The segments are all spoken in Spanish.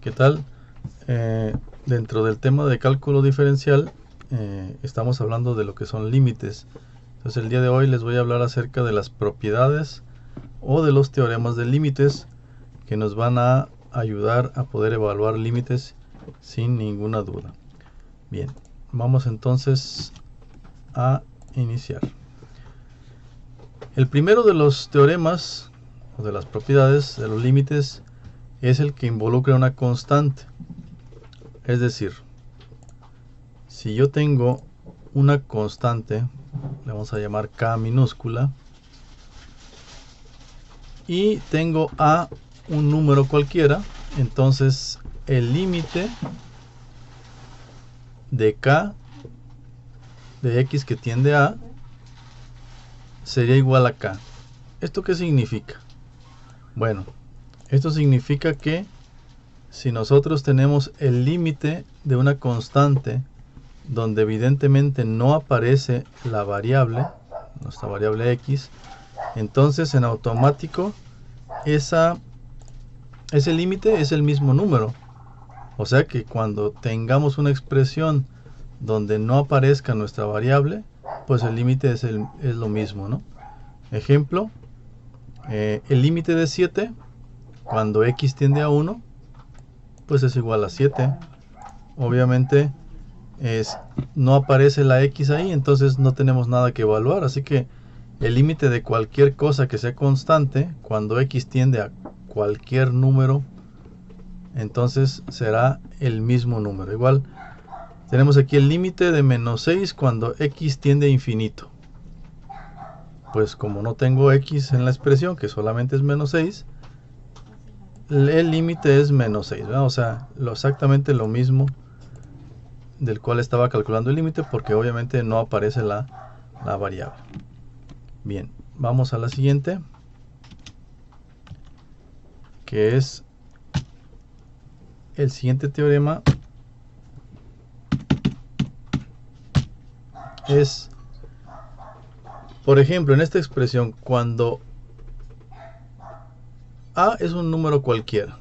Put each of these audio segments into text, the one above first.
¿Qué tal? Dentro del tema de cálculo diferencial estamos hablando de lo que son límites. Entonces el día de hoy les voy a hablar acerca de las propiedades o de los teoremas de límites que nos van a ayudar a poder evaluar límites sin ninguna duda. Bien, vamos entonces a iniciar. El primero de los teoremas o de las propiedades de los límites es el que involucra una constante. Es decir, si yo tengo una constante, le vamos a llamar K minúscula, y tengo A un número cualquiera, entonces el límite de K de X que tiende a sería igual a K. ¿Esto qué significa? Bueno, esto significa que si nosotros tenemos el límite de una constante donde evidentemente no aparece la variable, nuestra variable X, entonces en automático ese límite es el mismo número. O sea que cuando tengamos una expresión donde no aparezca nuestra variable, pues el límite es lo mismo, ¿no? Ejemplo, el límite de 7, cuando X tiende a 1, pues es igual a 7. Obviamente no aparece la X ahí, entonces no tenemos nada que evaluar, así que el límite de cualquier cosa que sea constante, cuando X tiende a cualquier número, entonces será el mismo número. Igual tenemos aquí el límite de menos 6 cuando X tiende a infinito. Pues como no tengo X en la expresión, que solamente es menos 6, el límite es menos 6, ¿verdad? O sea, exactamente lo mismo del cual estaba calculando el límite, porque obviamente no aparece la variable. Bien, vamos a la siguiente, que es el siguiente teorema. Es, por ejemplo, en esta expresión, cuando A es un número cualquiera,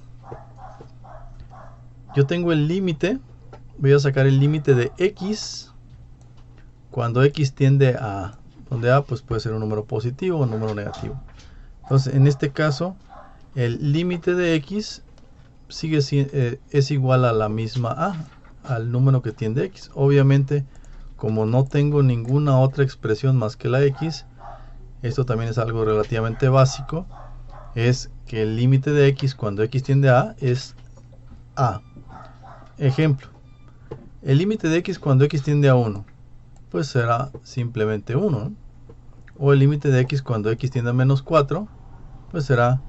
yo tengo el límite, voy a sacar el límite de X cuando X tiende a A, donde A pues puede ser un número positivo o un número negativo. Entonces, en este caso, el límite de X es igual a la misma A, al número que tiende X. Obviamente, como no tengo ninguna otra expresión más que la X, esto también es algo relativamente básico, es que el límite de X cuando X tiende a es A. Ejemplo, el límite de X cuando X tiende a 1, pues será simplemente 1, ¿no? O el límite de X cuando X tiende a menos 4, pues será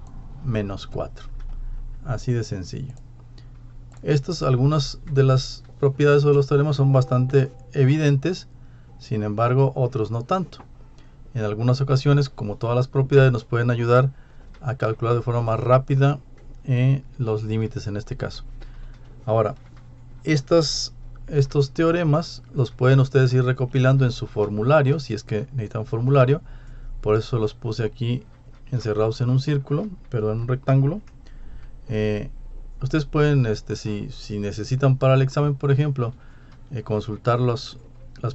menos 4. Así de sencillo. Estas, algunas de las propiedades o de los teoremas son bastante evidentes, sin embargo otros no tanto. En algunas ocasiones, como todas las propiedades, nos pueden ayudar a calcular de forma más rápida los límites en este caso. Ahora, estos teoremas los pueden ustedes ir recopilando en su formulario, si es que necesitan formulario. Por eso los puse aquí encerrados en un círculo, pero en un rectángulo. Ustedes pueden, si necesitan para el examen, por ejemplo, consultar las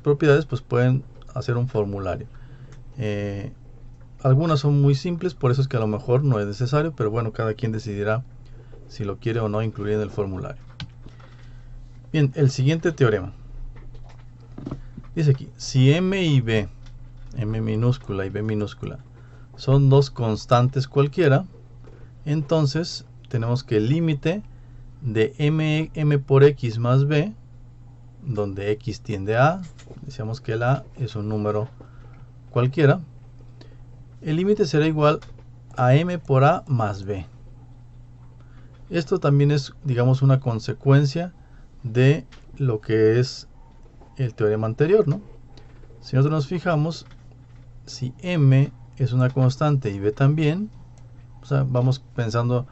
propiedades, pues pueden hacer un formulario. Algunas son muy simples, por eso es que a lo mejor no es necesario, pero bueno, cada quien decidirá si lo quiere o no incluir en el formulario. Bien, el siguiente teorema dice aquí, si M y B, M minúscula y B minúscula, son dos constantes cualquiera, entonces tenemos que el límite de m por x más b, donde x tiende a A, decíamos que el A es un número cualquiera, el límite será igual a m por A más b. Esto también es, digamos, una consecuencia de lo que es el teorema anterior, ¿no? Si nosotros nos fijamos, si m es una constante y b también, o sea, vamos pensando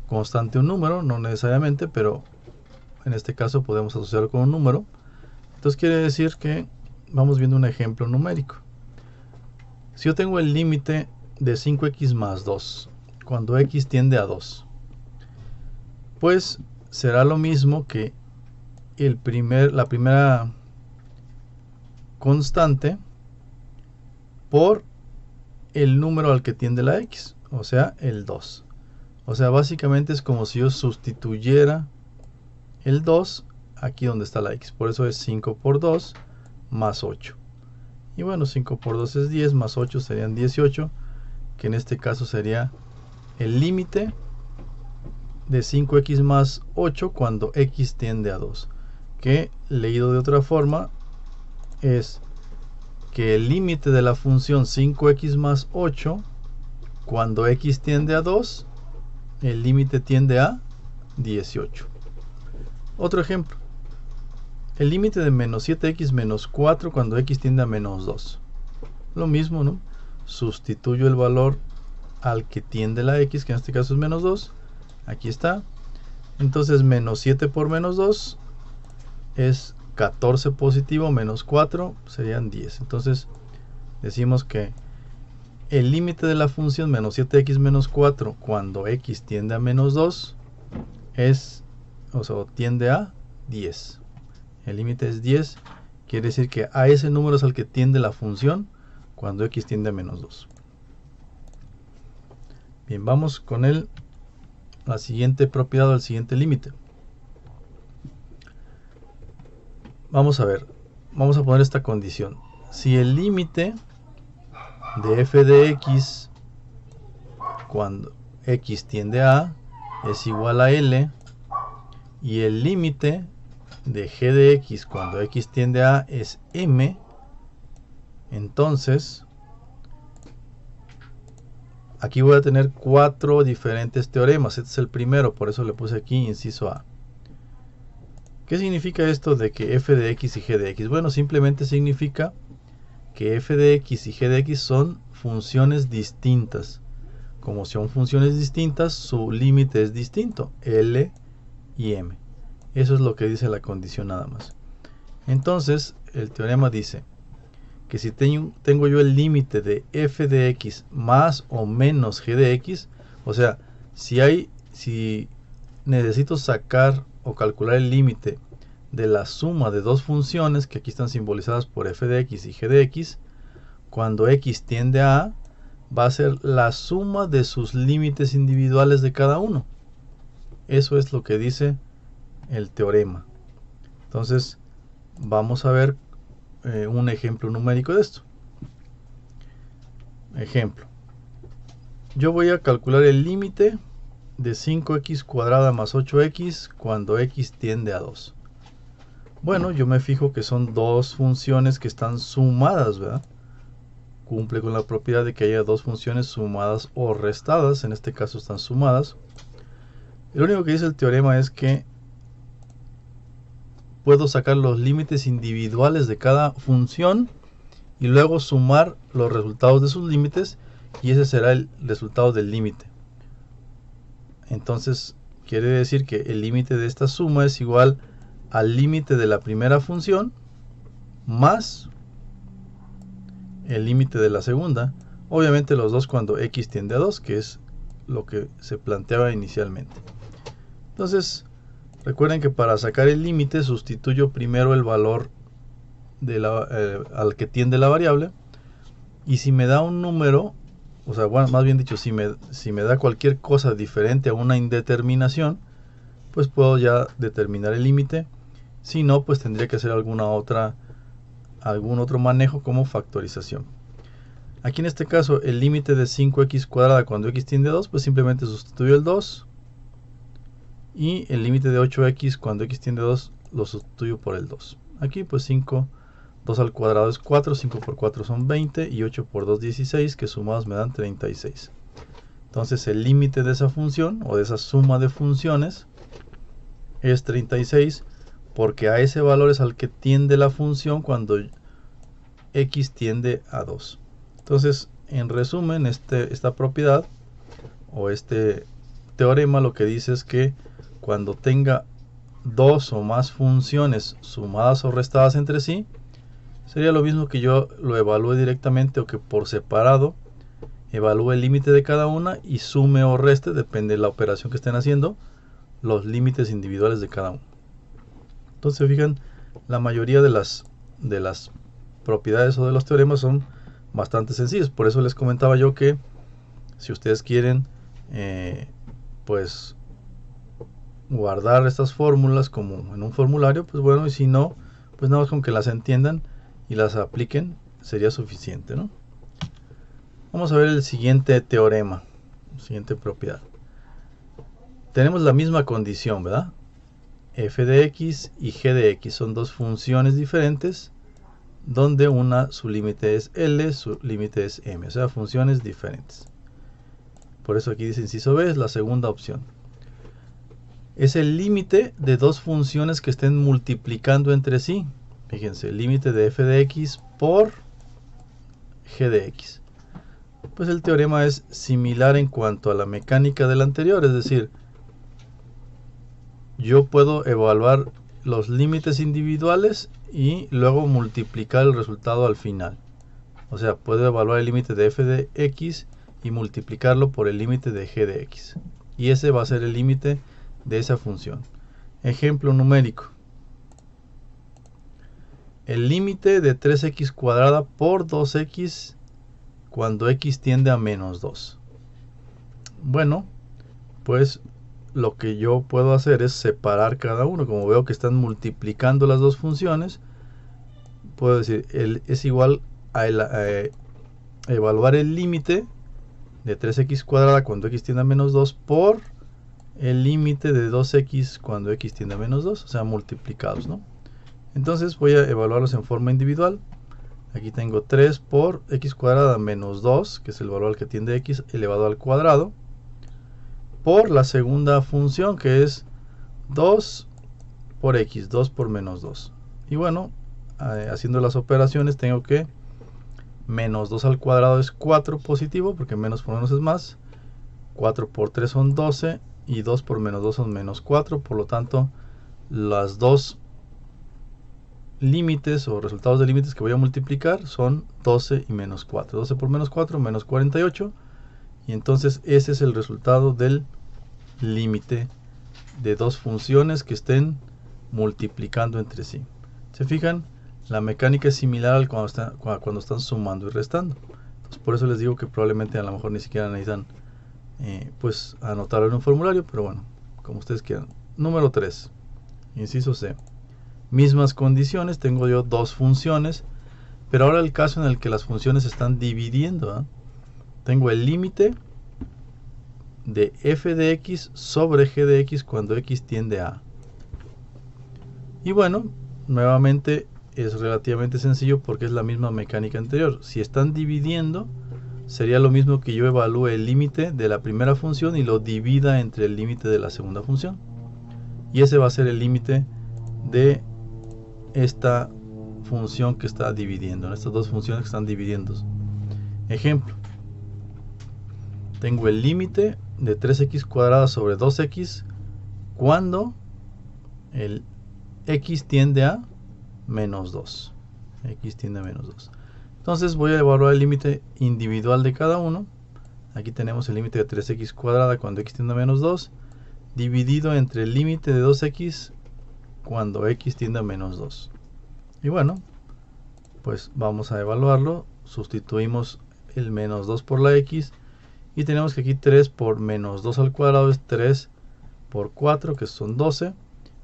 constante un número, no necesariamente, pero en este caso podemos asociarlo con un número. Entonces quiere decir que vamos viendo un ejemplo numérico. Si yo tengo el límite de 5x más 2, cuando x tiende a 2, pues será lo mismo que la primera constante por el número al que tiende la x, o sea, el 2. O sea, básicamente es como si yo sustituyera el 2 aquí donde está la x. Por eso es 5 por 2 más 8. Y bueno, 5 por 2 es 10, más 8 serían 18, que en este caso sería el límite de 5x más 8 cuando x tiende a 2. Que leído de otra forma es que el límite de la función 5x más 8 cuando x tiende a 2, el límite tiende a 18. Otro ejemplo, el límite de menos 7x menos 4 cuando x tiende a menos 2. Lo mismo, ¿no? Sustituyo el valor al que tiende la x, que en este caso es menos 2. Aquí está. Entonces menos 7 por menos 2 es 14 positivo, menos 4 serían 10. Entonces decimos que el límite de la función menos 7x menos 4 cuando x tiende a menos 2 es, o sea, tiende a 10. El límite es 10, quiere decir que a ese número es al que tiende la función cuando x tiende a menos 2. Bien, vamos con la siguiente propiedad o el siguiente límite. Vamos a ver, vamos a poner esta condición. Si el límite de f de x cuando x tiende a es igual a L y el límite de g de x cuando x tiende a es m, entonces aquí voy a tener 4 diferentes teoremas. Este es el primero, por eso le puse aquí inciso A. ¿Qué significa esto de que f de x y g de x? Bueno, simplemente significa que f de x y g de x son funciones distintas. Como son funciones distintas, su límite es distinto, L y M. Eso es lo que dice la condición nada más. Entonces, el teorema dice que si tengo yo el límite de f de x más o menos g de x, o sea, si necesito sacar o calcular el límite de la suma de dos funciones que aquí están simbolizadas por f de x y g de x, cuando x tiende a A, va a ser la suma de sus límites individuales de cada uno. Eso es lo que dice el teorema. Entonces vamos a ver un ejemplo numérico de esto. Ejemplo, yo voy a calcular el límite de 5x cuadrada más 8x cuando x tiende a 2. Bueno, yo me fijo que son dos funciones que están sumadas, ¿verdad? Cumple con la propiedad de que haya dos funciones sumadas o restadas. En este caso están sumadas. Lo único que dice el teorema es que puedo sacar los límites individuales de cada función y luego sumar los resultados de sus límites, y ese será el resultado del límite. Entonces quiere decir que el límite de esta suma es igual al límite de la primera función más el límite de la segunda, obviamente los dos cuando x tiende a 2, que es lo que se planteaba inicialmente. Entonces recuerden que para sacar el límite sustituyo primero el valor al que tiende la variable, y si me da un número, o sea, bueno, más bien dicho, si me da cualquier cosa diferente a una indeterminación, pues puedo ya determinar el límite. Si no, pues tendría que hacer algún otro manejo como factorización. Aquí en este caso el límite de 5x cuadrada cuando x tiende a 2, pues simplemente sustituyo el 2, y el límite de 8x cuando x tiende a 2 lo sustituyo por el 2. Aquí pues 2 al cuadrado es 4, 5 por 4 son 20 y 8 por 2 16, que sumados me dan 36. Entonces el límite de esa función o de esa suma de funciones es 36, porque a ese valor es al que tiende la función cuando x tiende a 2. Entonces, en resumen, esta propiedad o este teorema lo que dice es que cuando tenga dos o más funciones sumadas o restadas entre sí, sería lo mismo que yo lo evalúe directamente o que por separado evalúe el límite de cada una y sume o reste, depende de la operación que estén haciendo, los límites individuales de cada uno. Entonces, fijan, la mayoría de las propiedades o de los teoremas son bastante sencillos. Por eso les comentaba yo que si ustedes quieren pues guardar estas fórmulas como en un formulario, pues bueno, y si no, pues nada más con que las entiendan y las apliquen sería suficiente, ¿no? Vamos a ver el siguiente teorema, siguiente propiedad. Tenemos la misma condición, ¿verdad? F de x y g de x son dos funciones diferentes, donde su límite es L, su límite es M, o sea, funciones diferentes. Por eso aquí dice inciso B, es la segunda opción. Es el límite de dos funciones que estén multiplicando entre sí. Fíjense, el límite de f de x por g de x. Pues el teorema es similar en cuanto a la mecánica del anterior, es decir, yo puedo evaluar los límites individuales y luego multiplicar el resultado al final. O sea, puedo evaluar el límite de f de x y multiplicarlo por el límite de g de x. Y ese va a ser el límite de esa función. Ejemplo numérico. El límite de 3x cuadrada por 2x cuando x tiende a menos 2. Bueno, pues lo que yo puedo hacer es separar cada uno. Como veo que están multiplicando las dos funciones, puedo decir, es igual a evaluar el límite de 3x cuadrada cuando x tiende a menos 2 por el límite de 2x cuando x tiende a menos 2, o sea, multiplicados, ¿no? Entonces voy a evaluarlos en forma individual. Aquí tengo 3 por x cuadrada menos 2, que es el valor al que tiende x, elevado al cuadrado, por la segunda función, que es 2 por x, 2 por menos 2. Y bueno, haciendo las operaciones tengo que menos 2 al cuadrado es 4 positivo, porque menos por menos es más. 4 por 3 son 12 y 2 por menos 2 son menos 4. Por lo tanto, las dos límites o resultados de límites que voy a multiplicar son 12 y menos 4. 12 por menos 4, menos 48. Y entonces ese es el resultado del límite de dos funciones que estén multiplicando entre sí. ¿Se fijan? La mecánica es similar al cuando están sumando y restando. Entonces, por eso les digo que probablemente a lo mejor ni siquiera necesitan pues anotarlo en un formulario, pero bueno, como ustedes quieran. Número 3, inciso C. Mismas condiciones, tengo yo dos funciones, pero ahora el caso en el que las funciones se están dividiendo, ¿eh? Tengo el límite de f de x sobre g de x cuando x tiende a. Y bueno, nuevamente es relativamente sencillo porque es la misma mecánica anterior. Si están dividiendo, sería lo mismo que yo evalúe el límite de la primera función y lo divida entre el límite de la segunda función. Y ese va a ser el límite de esta función que está dividiendo, estas dos funciones que están dividiendo. Ejemplo, tengo el límite de 3x cuadrada sobre 2x cuando el x tiende a menos 2. X tiende a menos 2. Entonces voy a evaluar el límite individual de cada uno. Aquí tenemos el límite de 3x cuadrada cuando x tiende a menos 2 dividido entre el límite de 2x cuando x tiende a menos 2. Y bueno, pues vamos a evaluarlo. Sustituimos el menos 2 por la x y tenemos que aquí 3 por menos 2 al cuadrado es 3 por 4, que son 12.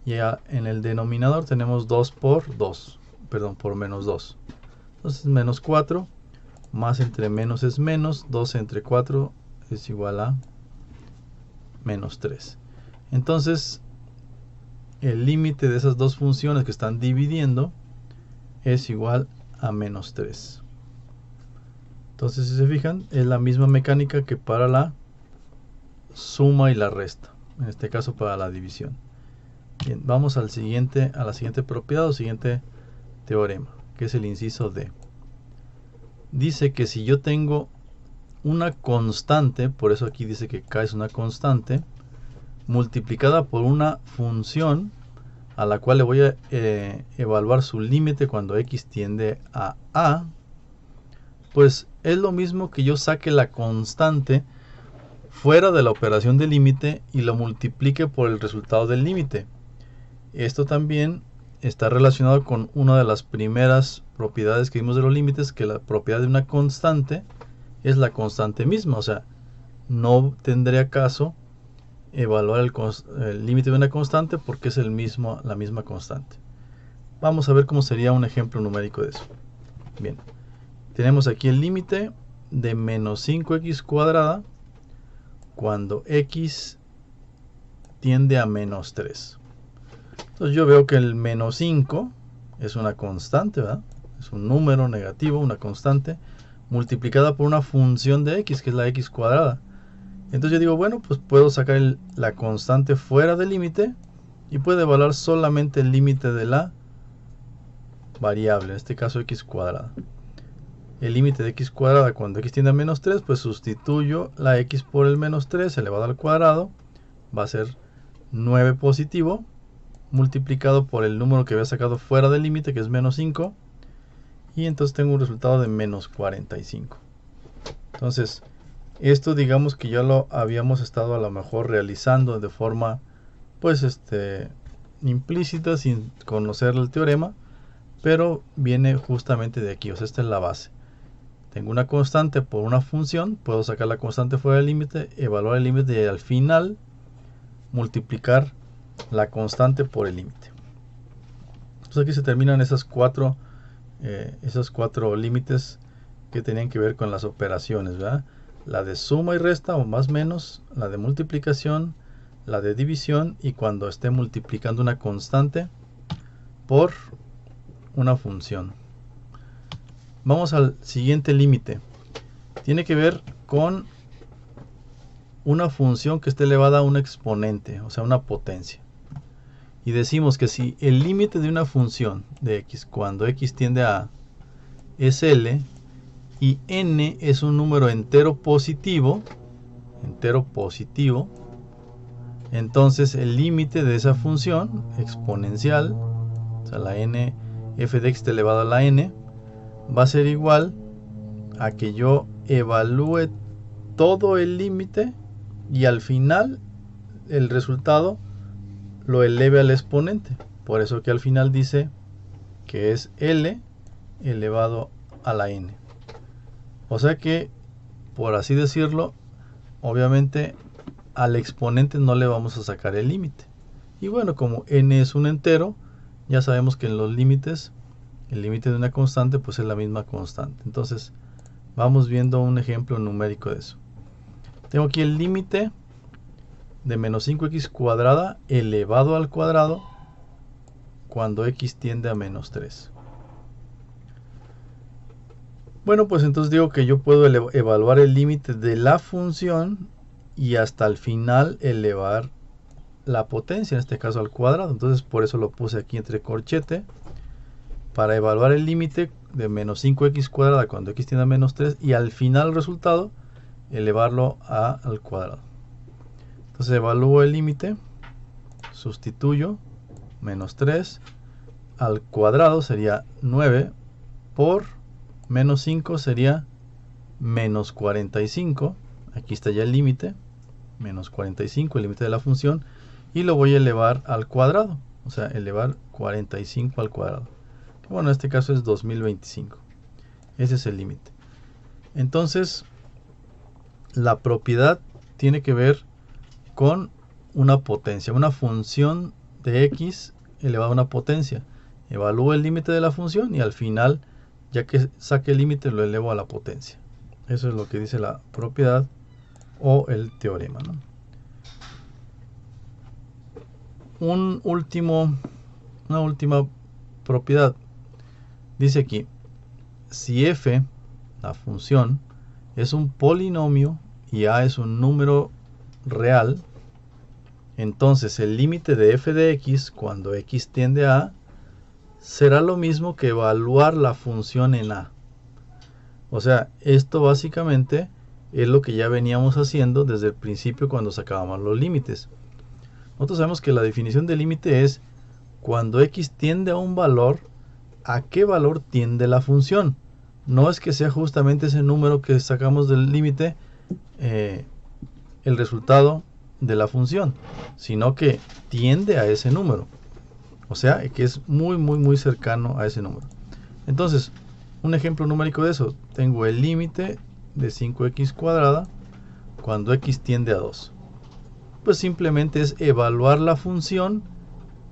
Y en el denominador tenemos 2 por 2, perdón, por menos 2. Entonces menos 4, más entre menos es menos, 12 entre 4 es igual a menos 3. Entonces el límite de esas dos funciones que están dividiendo es igual a menos 3. Entonces, si se fijan, es la misma mecánica que para la suma y la resta, en este caso para la división. Bien, vamos a la siguiente propiedad o siguiente teorema, que es el inciso D. Dice que si yo tengo una constante, por eso aquí dice que K es una constante, multiplicada por una función a la cual le voy a evaluar su límite cuando x tiende a, pues es lo mismo que yo saque la constante fuera de la operación de límite y lo multiplique por el resultado del límite. Esto también está relacionado con una de las primeras propiedades que vimos de los límites, que la propiedad de una constante es la constante misma. O sea, no tendría caso evaluar el límite de una constante porque es la misma constante. Vamos a ver cómo sería un ejemplo numérico de eso. Bien, tenemos aquí el límite de menos 5x cuadrada cuando x tiende a menos 3. Entonces yo veo que el menos 5 es una constante, ¿verdad? Es un número negativo, una constante, multiplicada por una función de x, que es la x cuadrada. Entonces yo digo, bueno, pues puedo sacar la constante fuera del límite y puedo evaluar solamente el límite de la variable, en este caso x cuadrada. El límite de x cuadrada cuando x tiende a menos 3, pues sustituyo la x por el menos 3 elevado al cuadrado, va a ser 9 positivo, multiplicado por el número que había sacado fuera del límite, que es menos 5, y entonces tengo un resultado de menos 45. Entonces, esto digamos que ya lo habíamos estado a lo mejor realizando de forma pues implícita, sin conocer el teorema, pero viene justamente de aquí. O sea, esta es la base. Tengo una constante por una función, puedo sacar la constante fuera del límite, evaluar el límite y al final multiplicar la constante por el límite. Entonces aquí se terminan esos cuatro límites que tenían que ver con las operaciones, ¿verdad? La de suma y resta o más menos, la de multiplicación, la de división y cuando esté multiplicando una constante por una función. Vamos al siguiente límite. Tiene que ver con una función que esté elevada a un exponente, o sea, una potencia. Y decimos que si el límite de una función de x cuando x tiende a es L y n es un número entero positivo, entonces el límite de esa función exponencial, o sea, la n f de x elevado a la n, va a ser igual a que yo evalúe todo el límite y al final el resultado lo eleve al exponente. Por eso que al final dice que es L elevado a la n. O sea que, por así decirlo, obviamente al exponente no le vamos a sacar el límite. Y bueno, como n es un entero, ya sabemos que en los límites, el límite de una constante pues es la misma constante. Entonces vamos viendo un ejemplo numérico de eso. Tengo aquí el límite de menos 5x cuadrada elevado al cuadrado cuando x tiende a menos 3. Bueno, pues entonces digo que yo puedo evaluar el límite de la función y hasta el final elevar la potencia, en este caso al cuadrado. Entonces por eso lo puse aquí entre corchete, para evaluar el límite de menos 5x cuadrada cuando x tiende a menos 3 y al final el resultado elevarlo al cuadrado. Entonces evalúo el límite, sustituyo menos 3 al cuadrado sería 9 por menos 5 sería menos 45. Aquí está ya el límite, menos 45, el límite de la función, y lo voy a elevar al cuadrado, o sea, elevar 45 al cuadrado. Bueno, en este caso es 2025. Ese es el límite. Entonces, la propiedad tiene que ver con una potencia, una función de x elevado a una potencia. Evalúo el límite de la función y al final, ya que saque el límite, lo elevo a la potencia. Eso es lo que dice la propiedad o el teorema, ¿no? Una última propiedad. Dice aquí, si f, la función, es un polinomio y a es un número real, entonces el límite de f de x cuando x tiende a a será lo mismo que evaluar la función en a. O sea, esto básicamente es lo que ya veníamos haciendo desde el principio cuando sacábamos los límites. Nosotros sabemos que la definición de límite es cuando x tiende a un valor, ¿a qué valor tiende la función? No es que sea justamente ese número que sacamos del límite el resultado de la función, sino que tiende a ese número. O sea, que es muy cercano a ese número. Entonces, un ejemplo numérico de eso. Tengo el límite de 5x cuadrada cuando x tiende a 2. Pues simplemente es evaluar la función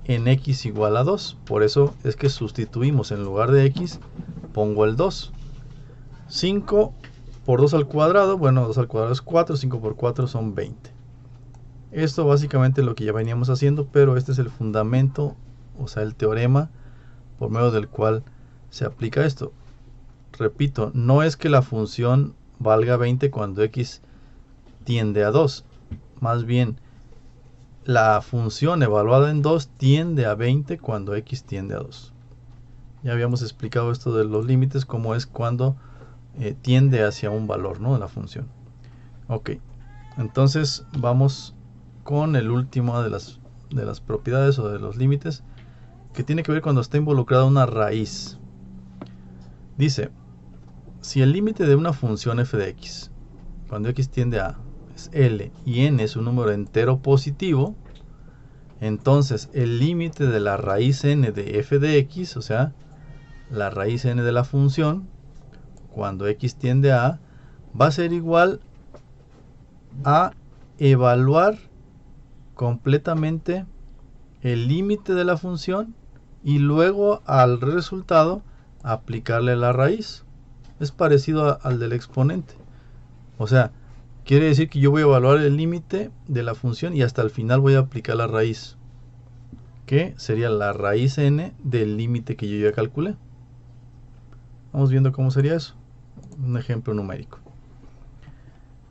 en x igual a 2. Por eso es que sustituimos, en lugar de x, pongo el 2. 5 por 2 al cuadrado, bueno, 2 al cuadrado es 4, 5 por 4 son 20. Esto básicamente es lo que ya veníamos haciendo, pero este es el fundamento, o sea, el teorema por medio del cual se aplica esto. Repito, no es que la función valga 20 cuando x tiende a 2. Más bien, la función evaluada en 2 tiende a 20 cuando x tiende a 2. Ya habíamos explicado esto de los límites, cómo es cuando tiende hacia un valor, ¿no?, de la función. Ok, entonces vamos con el último de las propiedades o de los límites, que tiene que ver cuando está involucrada una raíz. Dice, si el límite de una función f de x, cuando x tiende a es L y n es un número entero positivo, entonces el límite de la raíz n de f de x, o sea, la raíz n de la función, cuando x tiende a, va a ser igual a evaluar completamente el límite de la función y luego al resultado aplicarle la raíz. Es parecido al del exponente. O sea, quiere decir que yo voy a evaluar el límite de la función y hasta el final voy a aplicar la raíz, que sería la raíz n del límite que yo ya calculé. Vamos viendo cómo sería eso. Un ejemplo numérico.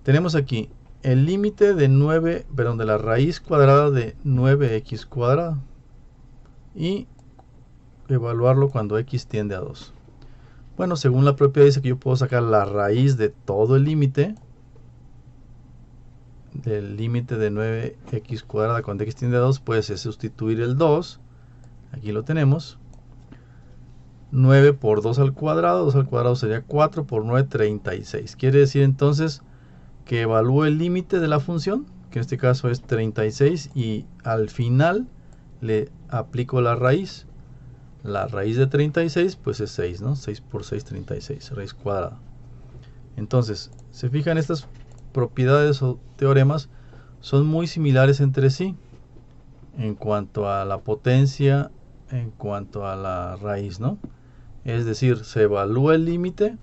Tenemos aquí el límite de de la raíz cuadrada de 9x cuadrada y evaluarlo cuando x tiende a 2. Bueno, según la propiedad dice que yo puedo sacar la raíz de todo el límite, del límite de 9x cuadrada cuando x tiende a 2, pues es sustituir el 2, aquí lo tenemos, 9 por 2 al cuadrado sería 4 por 9, 36. Quiere decir entonces que evalúo el límite de la función, que en este caso es 36, y al final le aplico la raíz. La raíz de 36 pues es 6, ¿no? 6 por 6, 36, raíz cuadrada. Entonces, se fijan, estas propiedades o teoremas son muy similares entre sí en cuanto a la potencia, en cuanto a la raíz, ¿no? Es decir, se evalúa el límite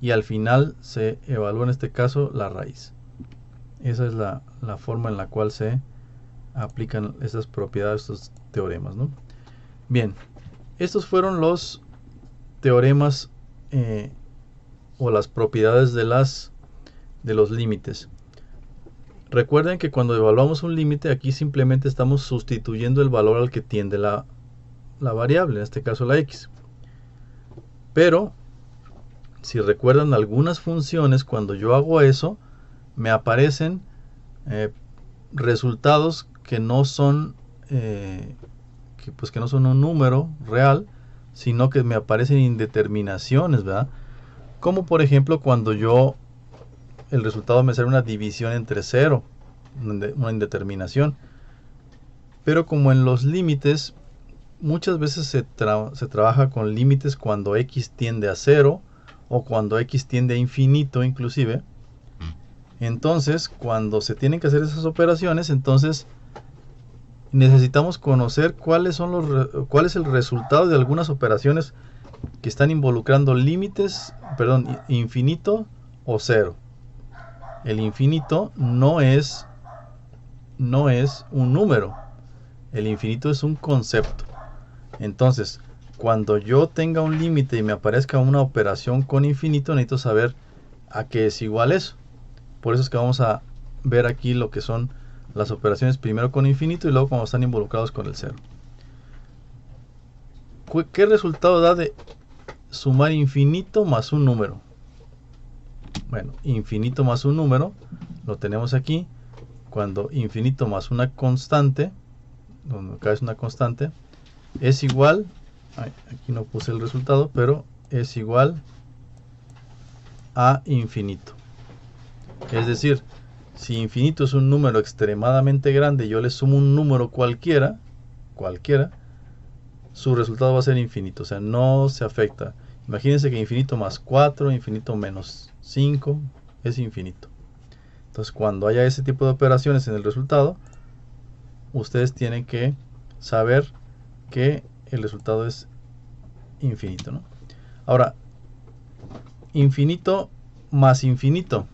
y al final se evalúa en este caso la raíz. Esa es la forma en la cual se aplican estas propiedades, estos teoremas, ¿no? Bien, estos fueron los teoremas o las propiedades de los límites. Recuerden que cuando evaluamos un límite, aquí simplemente estamos sustituyendo el valor al que tiende la variable, en este caso la x. Pero, si recuerdan, algunas funciones, cuando yo hago eso, me aparecen resultados que no son que no son un número real, sino que me aparecen indeterminaciones, ¿verdad? Como por ejemplo cuando el resultado me sale una división entre 0, una indeterminación. Pero como en los límites, muchas veces se trabaja con límites cuando x tiende a 0 o cuando x tiende a infinito inclusive. Entonces, cuando se tienen que hacer esas operaciones, entonces necesitamos conocer cuál es el resultado de algunas operaciones que están involucrando límites, infinito o 0. El infinito no es un número. El infinito es un concepto. Entonces, cuando yo tenga un límite y me aparezca una operación con infinito, necesito saber a qué es igual eso. Por eso es que vamos a ver aquí lo que son las operaciones primero con infinito y luego cuando están involucrados con el 0. ¿Qué resultado da de sumar infinito más un número? Bueno, infinito más un número lo tenemos aquí cuando infinito más una constante, donde acá es una constante, es igual, aquí no puse el resultado, pero es igual a infinito. Es decir, si infinito es un número extremadamente grande y yo le sumo un número cualquiera, su resultado va a ser infinito, o sea, no se afecta. Imagínense que infinito más 4, infinito menos 5 es infinito. Entonces, cuando haya ese tipo de operaciones en el resultado, ustedes tienen que saber que el resultado es infinito, ¿no? Ahora, infinito más infinito.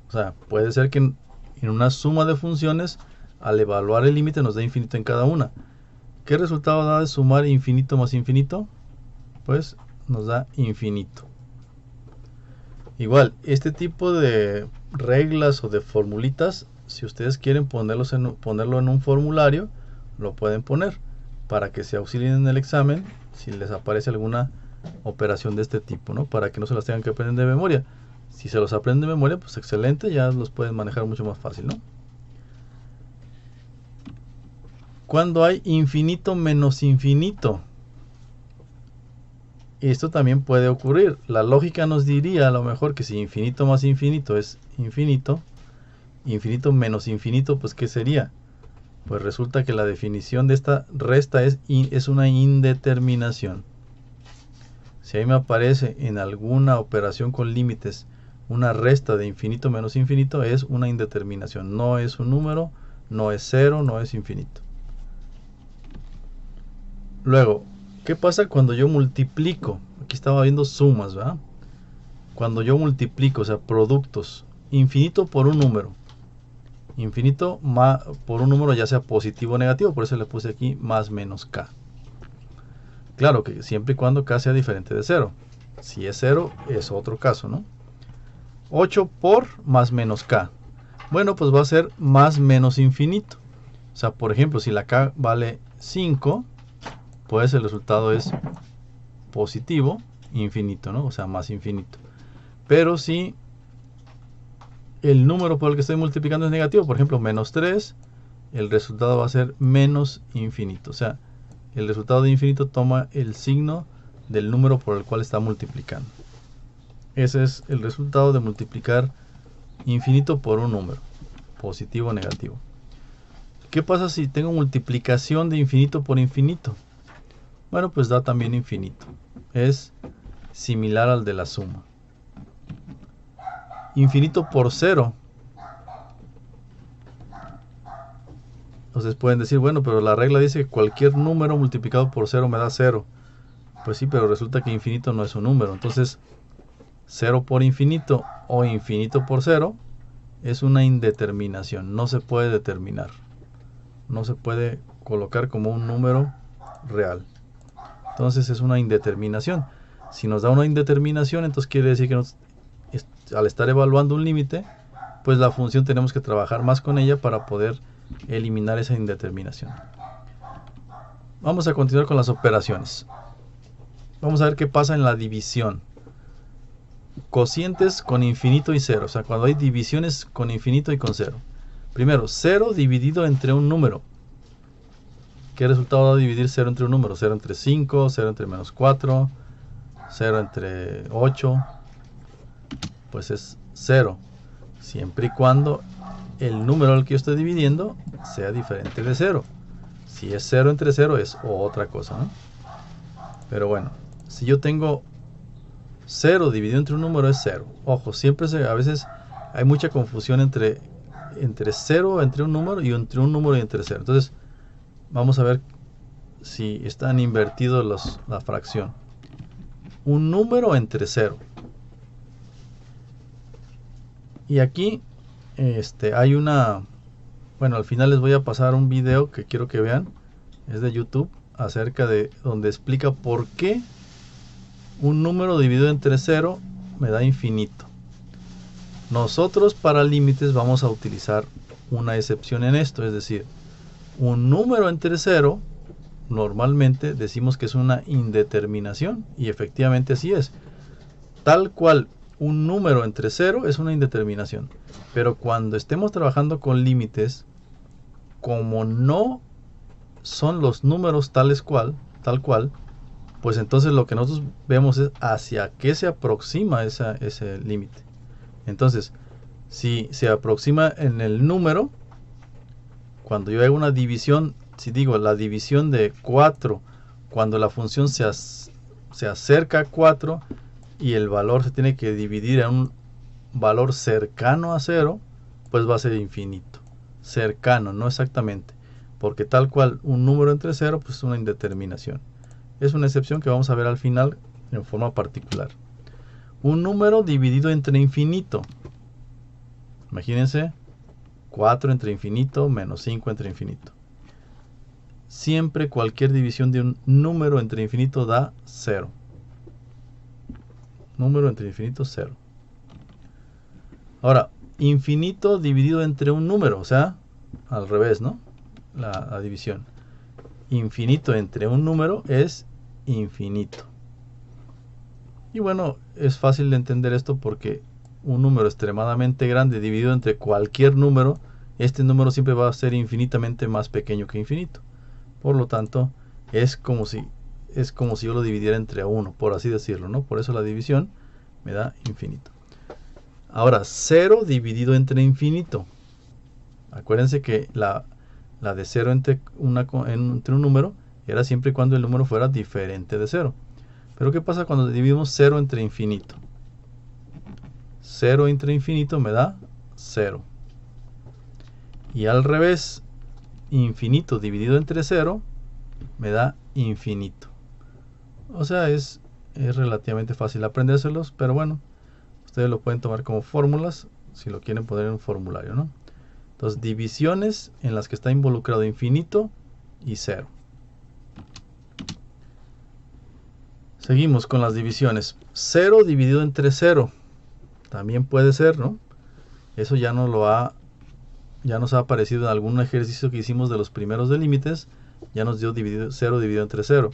O sea, puede ser que en una suma de funciones, al evaluar el límite, nos dé infinito en cada una. ¿Qué resultado da de sumar infinito más infinito? Pues nos da infinito. Igual, este tipo de reglas o de formulitas, si ustedes quieren ponerlo en un formulario, lo pueden poner para que se auxilien en el examen si les aparece alguna operación de este tipo, ¿no? Para que no se las tengan que aprender de memoria. Si se los aprenden de memoria, pues excelente, ya los pueden manejar mucho más fácil, ¿no? Cuando hay infinito menos infinito, esto también puede ocurrir. La lógica nos diría a lo mejor que si infinito más infinito es infinito, infinito menos infinito, pues ¿qué sería? Pues resulta que la definición de esta resta es una indeterminación. Si ahí me aparece en alguna operación con límites una resta de infinito menos infinito, es una indeterminación. No es un número, no es cero, no es infinito. Luego, ¿qué pasa cuando yo multiplico? Aquí estaba viendo sumas, ¿verdad? Cuando yo multiplico, o sea, productos, infinito por un número. Infinito por un número ya sea positivo o negativo, por eso le puse aquí más menos k. Claro que siempre y cuando k sea diferente de 0. Si es 0, es otro caso, ¿no? 8 por más menos k. Bueno, pues va a ser más menos infinito. O sea, por ejemplo, si la k vale 5, pues el resultado es positivo infinito, ¿no? O sea, más infinito. Pero si el número por el que estoy multiplicando es negativo, por ejemplo, menos 3, el resultado va a ser menos infinito. O sea, el resultado de infinito toma el signo del número por el cual está multiplicando. Ese es el resultado de multiplicar infinito por un número, positivo o negativo. ¿Qué pasa si tengo multiplicación de infinito por infinito? Bueno, pues da también infinito. Es similar al de la suma. Infinito por 0. Entonces pueden decir, bueno, pero la regla dice que cualquier número multiplicado por 0 me da 0. Pues sí, pero resulta que infinito no es un número. Entonces, 0 por infinito o infinito por 0 es una indeterminación. No se puede determinar. No se puede colocar como un número real. Entonces es una indeterminación. Si nos da una indeterminación, entonces quiere decir que al estar evaluando un límite, pues la función tenemos que trabajar más con ella para poder eliminar esa indeterminación. Vamos a continuar con las operaciones. Vamos a ver qué pasa en la división. Cocientes con infinito y 0. O sea, cuando hay divisiones con infinito y con 0. Primero, 0 dividido entre un número. ¿Qué resultado da dividir 0 entre un número? 0 entre 5, 0 entre menos 4, 0 entre 8. Pues es 0. Siempre y cuando el número al que yo estoy dividiendo sea diferente de 0. Si es 0 entre 0 es otra cosa, ¿no? Pero bueno, si yo tengo 0 dividido entre un número es 0. Ojo, siempre a veces hay mucha confusión entre 0 entre un número y entre un número y entre 0. Entonces, vamos a ver si están invertidos la fracción. Un número entre 0. Y aquí hay una... Bueno, al final les voy a pasar un video que quiero que vean. Es de YouTube, acerca de donde explica por qué un número dividido entre 0 me da infinito. Nosotros para límites vamos a utilizar una excepción en esto, es decir, un número entre 0 normalmente decimos que es una indeterminación, y efectivamente así es. Tal cual un número entre 0 es una indeterminación, pero cuando estemos trabajando con límites, como no son los números tal cual, pues entonces lo que nosotros vemos es hacia qué se aproxima ese límite. Entonces, Si se aproxima en el número, cuando yo hago una división, si digo la división de 4, cuando la función se acerca a 4 y el valor se tiene que dividir en un valor cercano a 0, pues va a ser infinito. Cercano, no exactamente, porque tal cual un número entre 0, pues es una indeterminación. Es una excepción que vamos a ver al final en forma particular. Un número dividido entre infinito. Imagínense, 4 entre infinito menos 5 entre infinito. Siempre cualquier división de un número entre infinito da 0. Número entre infinito, 0. Ahora, infinito dividido entre un número, o sea, al revés, ¿no? La división. Infinito entre un número es infinito. Y bueno, es fácil de entender esto porque un número extremadamente grande dividido entre cualquier número, este número siempre va a ser infinitamente más pequeño que infinito. Por lo tanto, es como si yo lo dividiera entre 1, por así decirlo, ¿no? Por eso la división me da infinito. Ahora, 0 dividido entre infinito. Acuérdense que la de 0 entre un número era siempre y cuando el número fuera diferente de 0. Pero ¿qué pasa cuando dividimos 0 entre infinito? 0 entre infinito me da 0. Y al revés, infinito dividido entre 0 me da infinito. O sea, es relativamente fácil aprendérselos, pero bueno, ustedes lo pueden tomar como fórmulas si lo quieren poner en un formulario, ¿no? Entonces, divisiones en las que está involucrado infinito y 0. Seguimos con las divisiones. 0 dividido entre 0. También puede ser, ¿no? Eso ya nos ha aparecido en algún ejercicio que hicimos de los primeros de límites. Ya nos dio 0 dividido entre 0.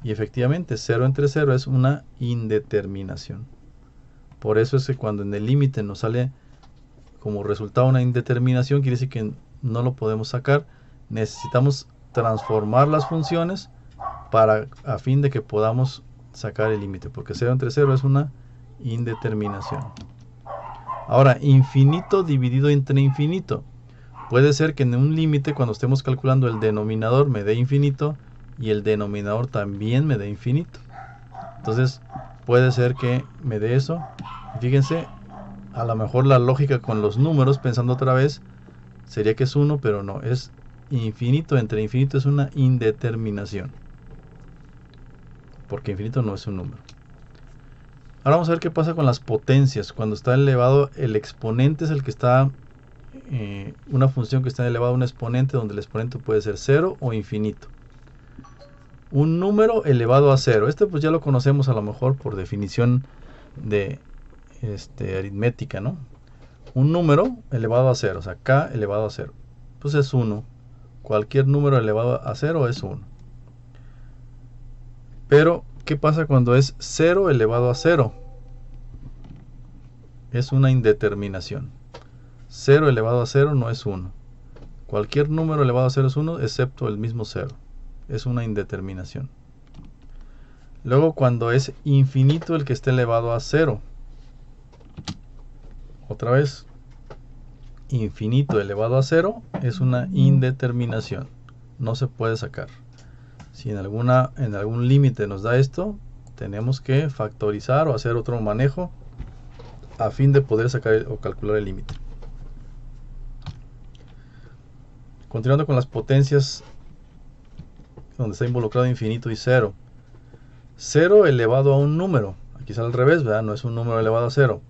Y efectivamente, 0 entre 0 es una indeterminación. Por eso es que cuando en el límite nos sale como resultado una indeterminación, quiere decir que no lo podemos sacar. Necesitamos transformar las funciones a fin de que podamos sacar el límite, porque 0 entre 0 es una indeterminación. Ahora, infinito dividido entre infinito. Puede ser que en un límite, cuando estemos calculando el denominador, me dé infinito y el denominador también me dé infinito. Entonces, puede ser que me dé eso. Fíjense, a lo mejor la lógica con los números, pensando otra vez, sería que es 1, pero no, es infinito entre infinito, es una indeterminación. Porque infinito no es un número. Ahora vamos a ver qué pasa con las potencias. Cuando está elevado, el exponente es el que está, una función que está elevada a un exponente, donde el exponente puede ser 0 o infinito. Un número elevado a 0. Este pues ya lo conocemos a lo mejor por definición de aritmética, ¿no? Un número elevado a 0, o sea, k elevado a 0. Pues es 1. Cualquier número elevado a 0 es 1. Pero, ¿qué pasa cuando es 0 elevado a 0? Es una indeterminación. 0 elevado a 0 no es 1. Cualquier número elevado a 0 es 1, excepto el mismo 0. Es una indeterminación. Luego, cuando es infinito el que esté elevado a 0. Otra vez, infinito elevado a 0 es una indeterminación. No se puede sacar. Si en algún límite nos da esto, tenemos que factorizar o hacer otro manejo a fin de poder sacar o calcular el límite. Continuando con las potencias donde está involucrado infinito y 0. 0 elevado a un número. Aquí sale al revés, ¿verdad? No es un número elevado a 0.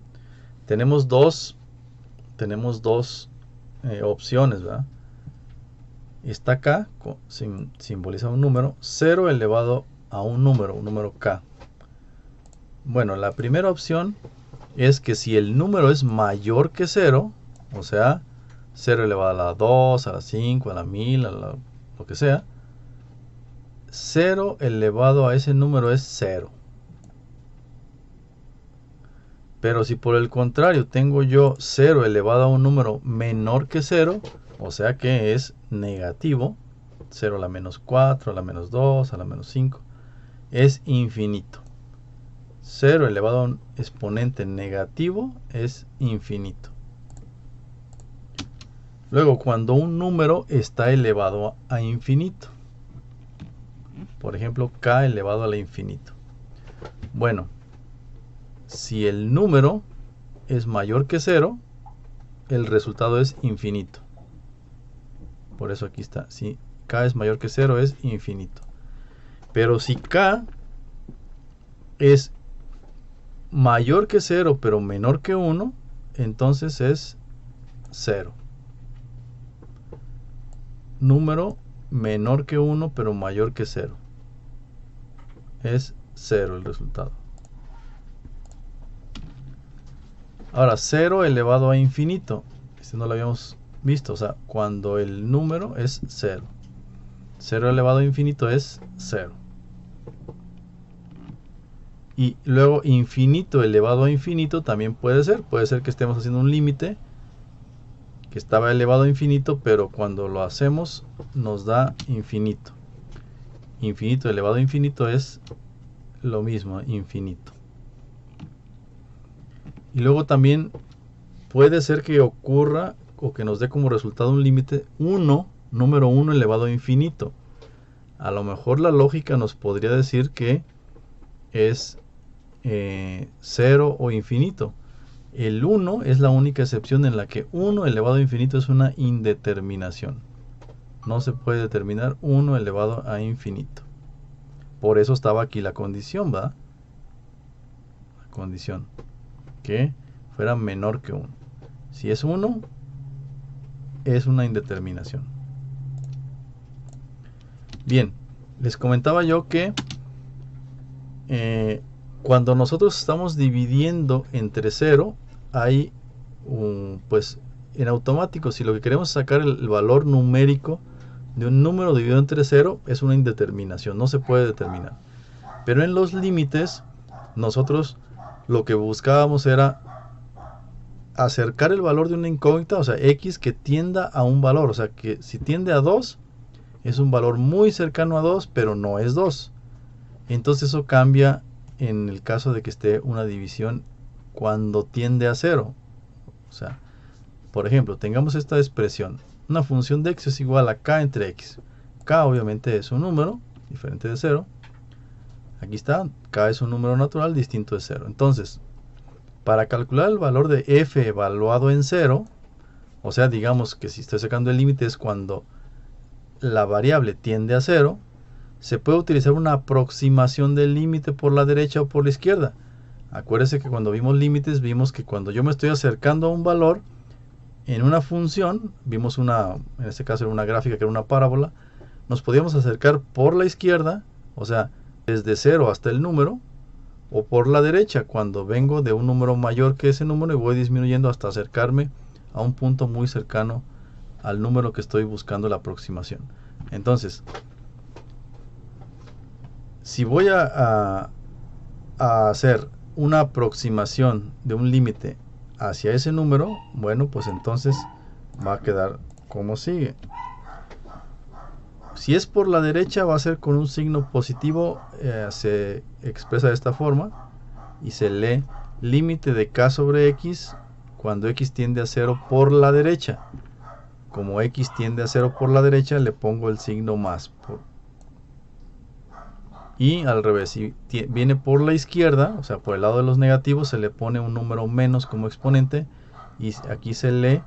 Tenemos dos opciones, ¿verdad? Está acá, simboliza un número. 0 elevado a un número k. Bueno, la primera opción es que si el número es mayor que 0, o sea, 0 elevado a la 2, a la 5, a la 1000, a lo que sea, 0 elevado a ese número es 0. Pero si por el contrario tengo yo 0 elevado a un número menor que 0, o sea que es negativo, 0 a la menos 4, a la menos 2, a la menos 5, es infinito. 0 elevado a un exponente negativo es infinito. Luego, cuando un número está elevado a infinito. Por ejemplo, k elevado al infinito. Bueno, si el número es mayor que 0, el resultado es infinito. Por eso aquí está. Si k es mayor que 0, es infinito. Pero si k es mayor que 0, pero menor que 1, entonces es 0. Número menor que 1, pero mayor que 0. Es 0 el resultado. Ahora, 0 elevado a infinito. Este no lo habíamos visto. O sea, cuando el número es 0. 0 elevado a infinito es 0. Y luego infinito elevado a infinito también puede ser. Puede ser que estemos haciendo un límite que estaba elevado a infinito, pero cuando lo hacemos nos da infinito. Infinito elevado a infinito es lo mismo, infinito. Y luego también puede ser que ocurra o que nos dé como resultado un límite 1, número 1 elevado a infinito. A lo mejor la lógica nos podría decir que es 0 o infinito. El 1 es la única excepción en la que 1 elevado a infinito es una indeterminación. No se puede determinar 1 elevado a infinito. Por eso estaba aquí la condición, ¿verdad? La condición. Que fuera menor que 1. Si es 1, es una indeterminación. Bien, les comentaba yo que cuando nosotros estamos dividiendo entre 0, hay pues en automático, si lo que queremos es sacar el valor numérico de un número dividido entre 0, es una indeterminación, no se puede determinar. Pero en los límites, nosotros lo que buscábamos era acercar el valor de una incógnita, o sea, x que tienda a un valor, o sea, que si tiende a 2, es un valor muy cercano a 2, pero no es 2. Entonces eso cambia en el caso de que esté una división cuando tiende a 0. O sea, por ejemplo, tengamos esta expresión. Una función de x es igual a k entre x. K obviamente es un número diferente de 0. Aquí está, k es un número natural distinto de 0. Entonces, para calcular el valor de f evaluado en 0, o sea, digamos que si estoy sacando el límite es cuando la variable tiende a 0, se puede utilizar una aproximación del límite por la derecha o por la izquierda. Acuérdese que cuando vimos límites, vimos que cuando yo me estoy acercando a un valor, en una función, vimos en este caso era una gráfica que era una parábola, nos podíamos acercar por la izquierda, o sea, desde 0 hasta el número, o por la derecha, cuando vengo de un número mayor que ese número y voy disminuyendo hasta acercarme a un punto muy cercano al número que estoy buscando la aproximación. Entonces, si voy a hacer una aproximación de un límite hacia ese número, bueno, pues entonces va a quedar como sigue. Si es por la derecha va a ser con un signo positivo, se expresa de esta forma y se lee límite de k sobre x cuando x tiende a 0 por la derecha. Como x tiende a 0 por la derecha, le pongo el signo más. Y al revés, si viene por la izquierda, o sea, por el lado de los negativos, se le pone un número menos como exponente. Y aquí se lee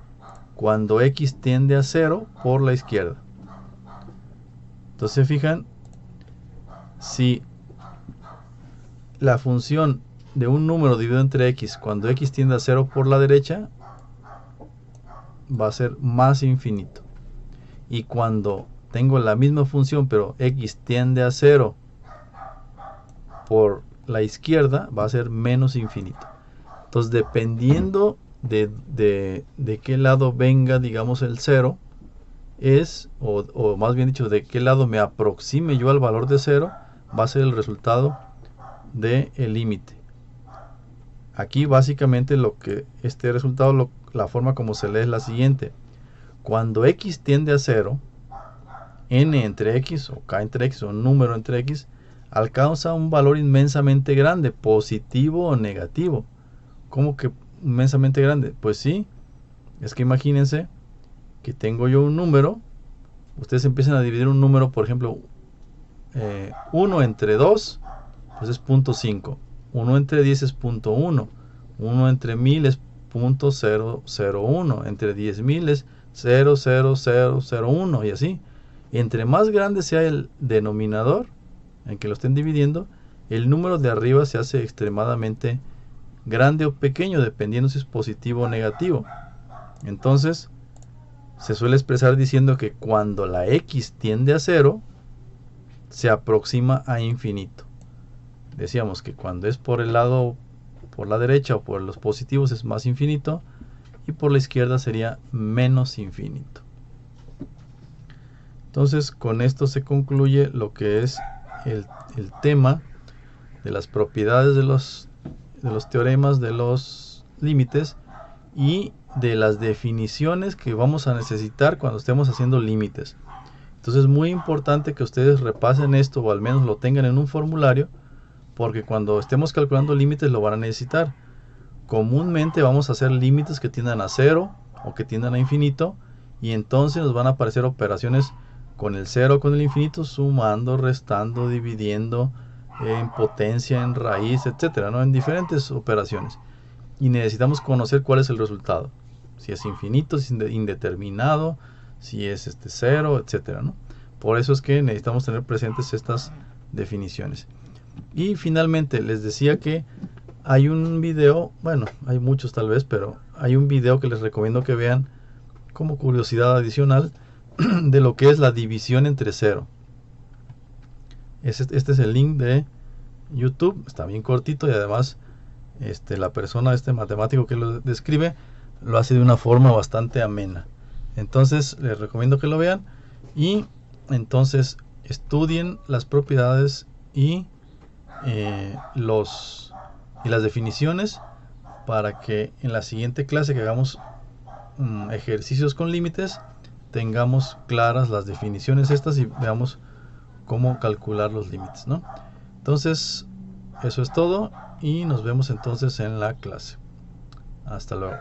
cuando x tiende a 0 por la izquierda. Entonces, se fijan, si la función de un número dividido entre x cuando x tiende a 0 por la derecha, va a ser más infinito. Y cuando tengo la misma función, pero x tiende a 0 por la izquierda, va a ser menos infinito. Entonces, dependiendo de qué lado venga, digamos, el 0, o más bien dicho, de qué lado me aproxime yo al valor de 0, va a ser el resultado del límite. Aquí básicamente este resultado, la forma como se lee es la siguiente. Cuando x tiende a 0, n entre x o k entre x o un número entre x alcanza un valor inmensamente grande, positivo o negativo. ¿Cómo que inmensamente grande? Pues sí, es que imagínense que tengo yo un número, ustedes empiezan a dividir un número, por ejemplo, 1 entre 2, pues es 0.5. 1 entre 10 es 0.1. 1 entre 1000 es 0.001. Entre 10.000 es 0.0001 y así. Entre más grande sea el denominador en que lo estén dividiendo, el número de arriba se hace extremadamente grande o pequeño, dependiendo si es positivo o negativo. Entonces, se suele expresar diciendo que cuando la x tiende a 0, se aproxima a infinito. Decíamos que cuando es por el lado, por la derecha o por los positivos es más infinito, y por la izquierda sería menos infinito. Entonces, con esto se concluye lo que es el tema de las propiedades de los teoremas, de los límites y de las definiciones que vamos a necesitar cuando estemos haciendo límites. Entonces es muy importante que ustedes repasen esto, o al menos lo tengan en un formulario, porque cuando estemos calculando límites lo van a necesitar. Comúnmente vamos a hacer límites que tiendan a 0 o que tiendan a infinito, y entonces nos van a aparecer operaciones con el 0, con el infinito, sumando, restando, dividiendo, en potencia, en raíz, etcétera, ¿no? En diferentes operaciones. Y necesitamos conocer cuál es el resultado. Si es infinito, si es indeterminado, si es 0, etcétera, ¿no? Por eso es que necesitamos tener presentes estas definiciones. Y finalmente les decía que hay un video, bueno, hay muchos tal vez, pero hay un video que les recomiendo que vean como curiosidad adicional de lo que es la división entre 0. Este es el link de YouTube, está bien cortito, y además la persona, matemático que lo describe, lo hace de una forma bastante amena. Entonces les recomiendo que lo vean, y entonces estudien las propiedades y las definiciones, para que en la siguiente clase que hagamos ejercicios con límites tengamos claras las definiciones estas y veamos cómo calcular los límites, ¿no? Entonces, eso es todo, y nos vemos entonces en la clase. Hasta luego.